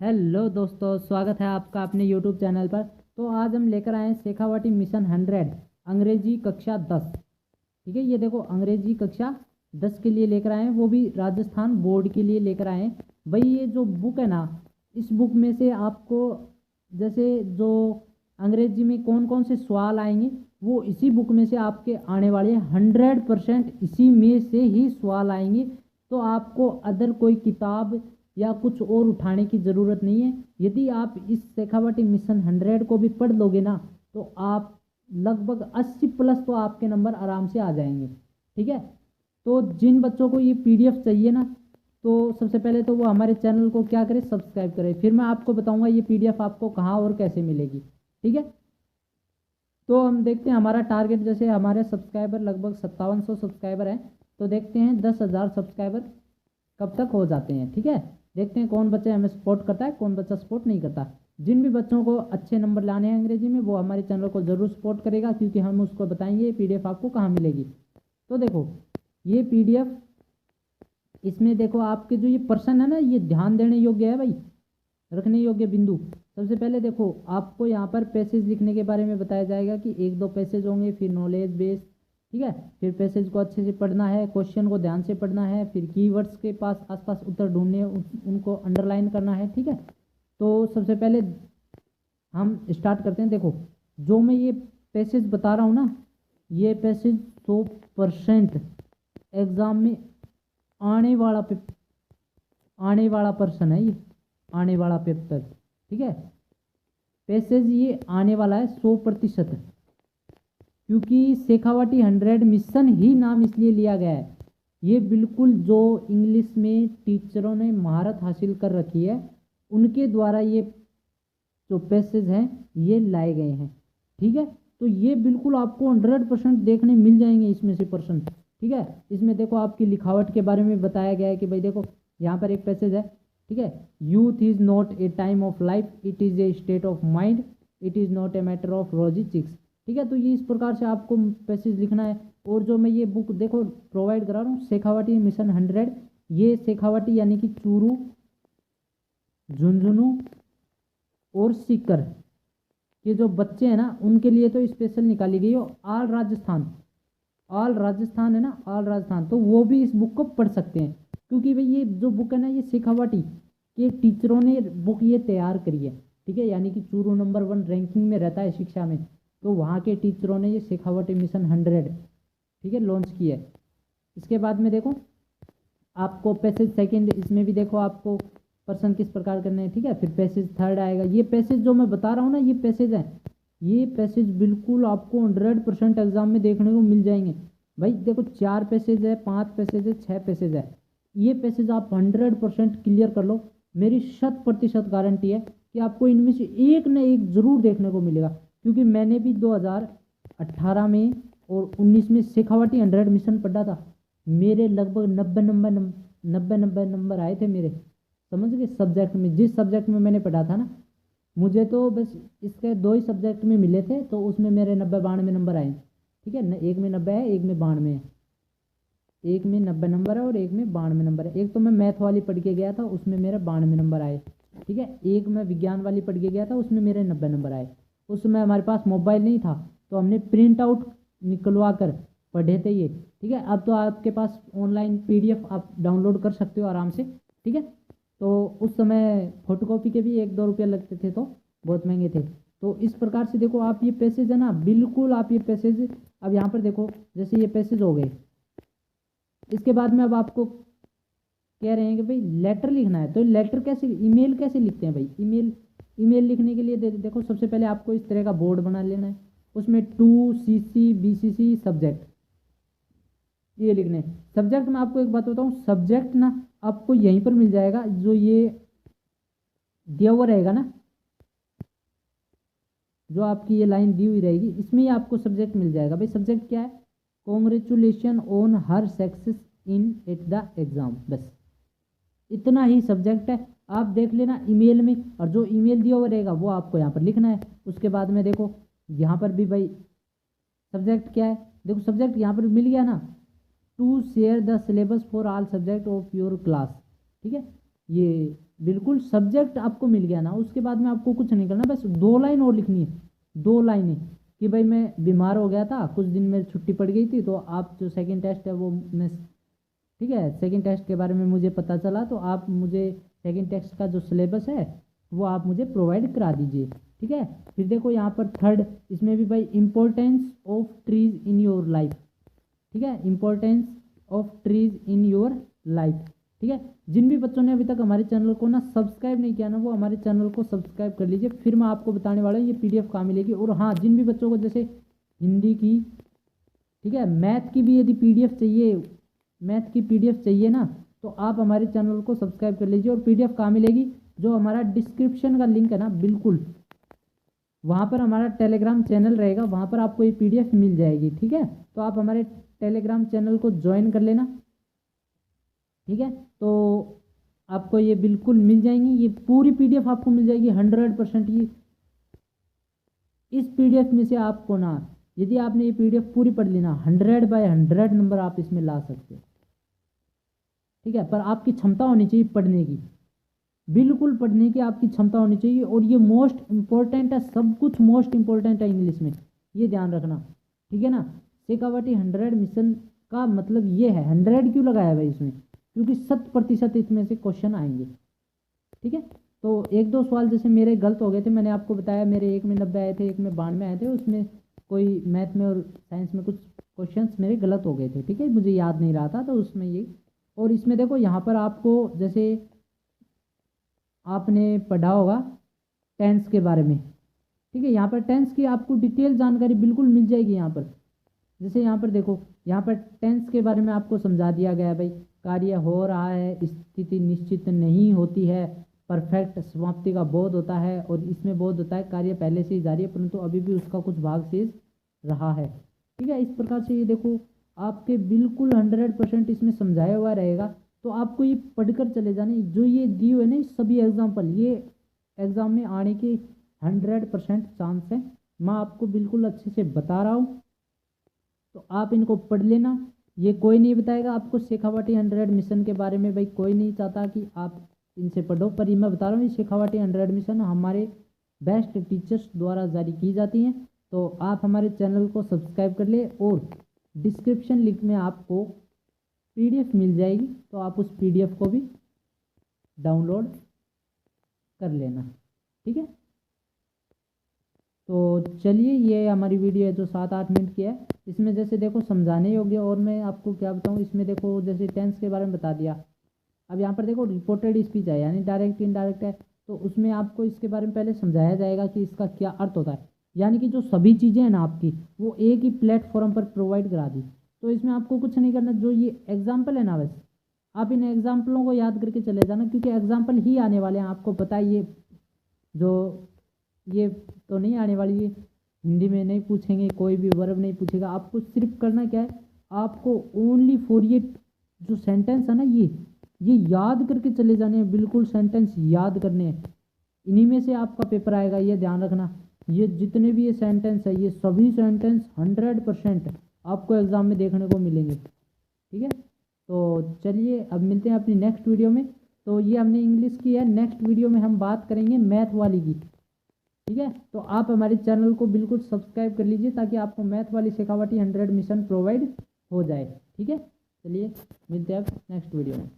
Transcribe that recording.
Hello दोस्तों, स्वागत है आपका अपने यूट्यूब चैनल पर। तो आज हम लेकर आए हैं शेखावाटी मिशन 100 अंग्रेजी कक्षा 10। ठीक है, ये देखो अंग्रेजी कक्षा 10 के लिए लेकर आए हैं, वो भी राजस्थान बोर्ड के लिए लेकर आए हैं। भाई ये जो बुक है ना, इस बुक में से आपको जैसे जो अंग्रेजी में कौन कौन से सवाल आएंगे वो इसी बुक में से आपके आने वाले 100% इसी में से ही सवाल आएंगे। तो आपको अदर कोई किताब या कुछ और उठाने की ज़रूरत नहीं है। यदि आप इस शेखावाटी मिशन 100 को भी पढ़ लोगे ना, तो आप लगभग 80+ तो आपके नंबर आराम से आ जाएंगे। ठीक है, तो जिन बच्चों को ये पीडीएफ चाहिए ना, तो सबसे पहले तो वो हमारे चैनल को क्या करें, सब्सक्राइब करें। फिर मैं आपको बताऊंगा ये पीडीएफ आपको कहाँ और कैसे मिलेगी। ठीक है, तो हम देखते हैं हमारा टारगेट, जैसे हमारे सब्सक्राइबर लगभग 5700 सब्सक्राइबर हैं। तो देखते हैं 10,000 सब्सक्राइबर कब तक हो जाते हैं। ठीक है, देखते हैं कौन बच्चा हमें सपोर्ट करता है, कौन बच्चा सपोर्ट नहीं करता। जिन भी बच्चों को अच्छे नंबर लाने हैं अंग्रेजी में, वो हमारे चैनल को ज़रूर सपोर्ट करेगा, क्योंकि हम उसको बताएंगे ये पीडीएफ आपको कहाँ मिलेगी। तो देखो ये पीडीएफ, इसमें देखो आपके जो ये पर्सन है ना, ये ध्यान देने योग्य है भाई, रखने योग्य बिंदु। सबसे पहले देखो आपको यहाँ पर पैसेज लिखने के बारे में बताया जाएगा कि एक दो पैसेज होंगे, फिर नॉलेज बेस। ठीक है, फिर पैसेज को अच्छे से पढ़ना है, क्वेश्चन को ध्यान से पढ़ना है, फिर कीवर्ड्स के पास आसपास उत्तर ढूंढने उनको अंडरलाइन करना है। ठीक है, तो सबसे पहले हम स्टार्ट करते हैं। देखो जो मैं ये पैसेज बता रहा हूँ ना, ये पैसेज 100% एग्जाम में आने वाला आने वाला पर्सन है, ये आने वाला पेपर। ठीक है, पैसेज ये आने वाला है 100%, क्योंकि शेखावाटी 100 मिशन ही नाम इसलिए लिया गया है। ये बिल्कुल जो इंग्लिश में टीचरों ने महारत हासिल कर रखी है, उनके द्वारा ये जो पैसेज हैं ये लाए गए हैं। ठीक है, तो ये बिल्कुल आपको 100% देखने मिल जाएंगे इसमें से पर्सन। ठीक है, इसमें देखो आपकी लिखावट के बारे में बताया गया है कि भाई देखो यहाँ पर एक पैसेज है। ठीक है, youth is not a time of life, it is a state of mind, it is not a matter of rosy cheeks. ठीक है, तो ये इस प्रकार से आपको पैसेज लिखना है। और जो मैं ये बुक देखो प्रोवाइड करा रहा हूँ, शेखावाटी मिशन 100, ये शेखावाटी यानी कि चूरू, झुंझुनू और सीकर के जो बच्चे हैं ना, उनके लिए तो स्पेशल निकाली गई हो। ऑल राजस्थान है ना, ऑल राजस्थान, तो वो भी इस बुक को पढ़ सकते हैं। क्योंकि भाई ये जो बुक है ना, ये शेखावाटी के टीचरों ने बुक ये तैयार करी है। ठीक है, यानी कि चूरू नंबर 1 रैंकिंग में रहता है शिक्षा में, तो वहाँ के टीचरों ने ये शेखावाटी मिशन 100, ठीक है, लॉन्च किया है। इसके बाद में देखो आपको पैसेज सेकंड, इसमें भी देखो आपको पर्सन किस प्रकार करने हैं। ठीक है, फिर पैसेज थर्ड आएगा। ये पैसेज जो मैं बता रहा हूँ ना, ये पैसेज है, ये पैसेज बिल्कुल आपको 100% एग्जाम में देखने को मिल जाएंगे। भाई देखो 4 पैसेज है, 5 पैसेज है, 6 पैसेज है। ये पैसेज आप 100% क्लियर कर लो, मेरी 100% गारंटी है कि आपको इनमें से एक न एक जरूर देखने को मिलेगा। क्योंकि मैंने भी 2018 में और 19 में शेखावाटी 100 मिशन पढ़ा था। मेरे लगभग 90 नंबर आए थे मेरे, समझ गए, सब्जेक्ट में, जिस सब्जेक्ट में मैंने पढ़ा था ना। मुझे तो बस इसके 2 ही सब्जेक्ट में मिले थे, तो उसमें मेरे 90-92 नंबर आए। ठीक है, एक में 90 है, एक में 92 है। एक में 90 नंबर है और एक में 92 नंबर है। एक तो मैं मैथ वाली पढ़ के गया था, उसमें मेरे 92 नंबर आए। ठीक है, एक मैं विज्ञान वाली पढ़ के गया था, उसमें मेरे 90 नंबर आए। उस समय हमारे पास मोबाइल नहीं था, तो हमने प्रिंट आउट निकलवा कर पढ़े थे ये। ठीक है, अब तो आपके पास ऑनलाइन पीडीएफ आप डाउनलोड कर सकते हो आराम से। ठीक है, तो उस समय फोटोकॉपी के भी 1-2 रुपये लगते थे, तो बहुत महंगे थे। तो इस प्रकार से देखो आप ये पैसेज है ना, बिल्कुल आप ये पैसेज, अब यहाँ पर देखो जैसे ये पैसेज हो गए। इसके बाद में अब आपको कह रहे हैं कि भाई लेटर लिखना है, तो लेटर कैसे, ईमेल कैसे लिखते हैं भाई। ईमेल लिखने के लिए देखो सबसे पहले आपको इस तरह का बोर्ड बना लेना है। उसमें 2CC BCC सब्जेक्ट ये लिखने हैं। सब्जेक्ट में आपको एक बात बताऊं, सब्जेक्ट ना आपको यहीं पर मिल जाएगा, जो ये दिया हुआ रहेगा ना, जो आपकी ये लाइन दी हुई रहेगी, इसमें ही आपको सब्जेक्ट मिल जाएगा। भाई सब्जेक्ट क्या है, congratulation on her success in at the exam, बस इतना ही सब्जेक्ट है। आप देख लेना ईमेल में, और जो ईमेल दिया हुआ रहेगा वो आपको यहाँ पर लिखना है। उसके बाद में देखो यहाँ पर भी भाई सब्जेक्ट क्या है, देखो सब्जेक्ट यहाँ पर मिल गया ना, to share the syllabus for all subject of your class. ठीक है, ये बिल्कुल सब्जेक्ट आपको मिल गया ना, उसके बाद में आपको कुछ नहीं करना, बस 2 लाइन और लिखनी है, 2 लाइनें कि भाई मैं बीमार हो गया था, कुछ दिन मेरी छुट्टी पड़ गई थी, तो आप जो सेकंड टेस्ट है वो मैं, ठीक है, सेकंड टेस्ट के बारे में मुझे पता चला, तो आप मुझे सेकंड टेस्ट का जो सिलेबस है वो आप मुझे प्रोवाइड करा दीजिए। ठीक है, फिर देखो यहाँ पर थर्ड, इसमें भी भाई importance of trees in your life. ठीक है, importance of trees in your life. ठीक है, जिन भी बच्चों ने अभी तक हमारे चैनल को ना सब्सक्राइब नहीं किया ना, वो हमारे चैनल को सब्सक्राइब कर लीजिए। फिर मैं आपको बताने वाला हूँ ये पीडीएफ कहाँ मिलेगी। और हाँ, जिन भी बच्चों को जैसे हिंदी की, ठीक है, मैथ की भी यदि पीडीएफ चाहिए, मैथ की पीडीएफ चाहिए ना, तो आप हमारे चैनल को सब्सक्राइब कर लीजिए। और पीडीएफ कहाँ मिलेगी, जो हमारा डिस्क्रिप्शन का लिंक है ना, बिल्कुल वहाँ पर हमारा टेलीग्राम चैनल रहेगा, वहाँ पर आपको ये पीडीएफ मिल जाएगी। ठीक है, तो आप हमारे टेलीग्राम चैनल को ज्वाइन कर लेना। ठीक है, तो आपको ये बिल्कुल मिल जाएंगी, ये पूरी पीडीएफ आपको मिल जाएगी 100%। ये इस पीडीएफ में से आपको ना, यदि आपने ये पीडीएफ पूरी पढ़ ली ना, 100/100 नंबर आप इसमें ला सकते हो। ठीक है, पर आपकी क्षमता होनी चाहिए पढ़ने की, बिल्कुल पढ़ने की आपकी क्षमता होनी चाहिए। और ये मोस्ट इम्पोर्टेंट है, सब कुछ मोस्ट इम्पोर्टेंट है इंग्लिश में, ये ध्यान रखना। ठीक है ना, शेखावाटी 100 मिशन का मतलब ये है, 100 क्यों लगाया भाई इसमें, क्योंकि 100% इसमें से क्वेश्चन आएंगे। ठीक है, तो एक दो सवाल जैसे मेरे गलत हो गए थे, मैंने आपको बताया, मेरे 1 में 90 आए थे, 1 में 92 आए थे, उसमें कोई मैथ में और साइंस में कुछ क्वेश्चंस मेरे गलत हो गए थे। ठीक है, मुझे याद नहीं रहा था, तो उसमें ये। और इसमें देखो यहाँ पर आपको जैसे आपने पढ़ा होगा टेंस के बारे में। ठीक है, यहाँ पर टेंस की आपको डिटेल जानकारी बिल्कुल मिल जाएगी यहाँ पर। जैसे यहाँ पर देखो, यहाँ पर टेंस के बारे में आपको समझा दिया गया है भाई, कार्य हो रहा है, स्थिति निश्चित नहीं होती है, परफेक्ट समाप्ति का बोध होता है, और इसमें बोध होता है कार्य पहले से ही जारी है परंतु अभी भी उसका कुछ भाग शेष रहा है। ठीक है, इस प्रकार से ये देखो आपके बिल्कुल 100% इसमें समझाया हुआ रहेगा। तो आपको ये पढ़कर चले जाने, जो ये दी हुए ना सभी एग्जाम्पल, ये एग्जाम में आने के 100% चांस है, मैं आपको बिल्कुल अच्छे से बता रहा हूँ। तो आप इनको पढ़ लेना, ये कोई नहीं बताएगा आपको शेखावाटी 100 मिशन के बारे में, भाई कोई नहीं चाहता कि आप इनसे पढ़ो, पर ये मैं बता रहा हूँ, ये शेखावाटी 100 मिशन हमारे बेस्ट टीचर्स द्वारा जारी की जाती हैं। तो आप हमारे चैनल को सब्सक्राइब कर ले, और डिस्क्रिप्शन लिंक में आपको पीडीएफ मिल जाएगी, तो आप उस पीडीएफ को भी डाउनलोड कर लेना। ठीक है, तो चलिए, ये हमारी वीडियो है जो 7-8 मिनट की है। इसमें जैसे देखो समझाने योग्य, और मैं आपको क्या बताऊँ, इसमें देखो जैसे टेंस के बारे में बता दिया। अब यहाँ पर देखो रिपोर्टेड स्पीच है, यानी डायरेक्ट इनडायरेक्ट है, तो उसमें आपको इसके बारे में पहले समझाया जाएगा कि इसका क्या अर्थ होता है। यानी कि जो सभी चीज़ें हैं ना आपकी, वो एक ही प्लेटफॉर्म पर प्रोवाइड करा दी। तो इसमें आपको कुछ नहीं करना, जो ये एग्जाम्पल है ना, बस आप इन एग्जाम्पलों को याद करके चले जाना, क्योंकि एग्जाम्पल ही आने वाले हैं, आपको पता है। जो ये तो नहीं आने वाली, ये हिंदी में नहीं पूछेंगे, कोई भी वर्ब नहीं पूछेगा, आपको सिर्फ करना क्या है, आपको ओनली फॉर ये जो सेंटेंस है ना, ये याद करके चले जाने हैं, बिल्कुल सेंटेंस याद करने हैं। इन्हीं में से आपका पेपर आएगा, ये ध्यान रखना। ये जितने भी ये सेंटेंस है, ये सभी सेंटेंस 100% आपको एग्जाम में देखने को मिलेंगे। ठीक है, तो चलिए अब मिलते हैं अपनी नेक्स्ट वीडियो में। तो ये हमने इंग्लिश की है, नेक्स्ट वीडियो में हम बात करेंगे मैथ वाली की। ठीक है, तो आप हमारे चैनल को बिल्कुल सब्सक्राइब कर लीजिए, ताकि आपको मैथ वाली शेखावाटी 100 मिशन प्रोवाइड हो जाए। ठीक है, चलिए मिलते हैं अब नेक्स्ट वीडियो में।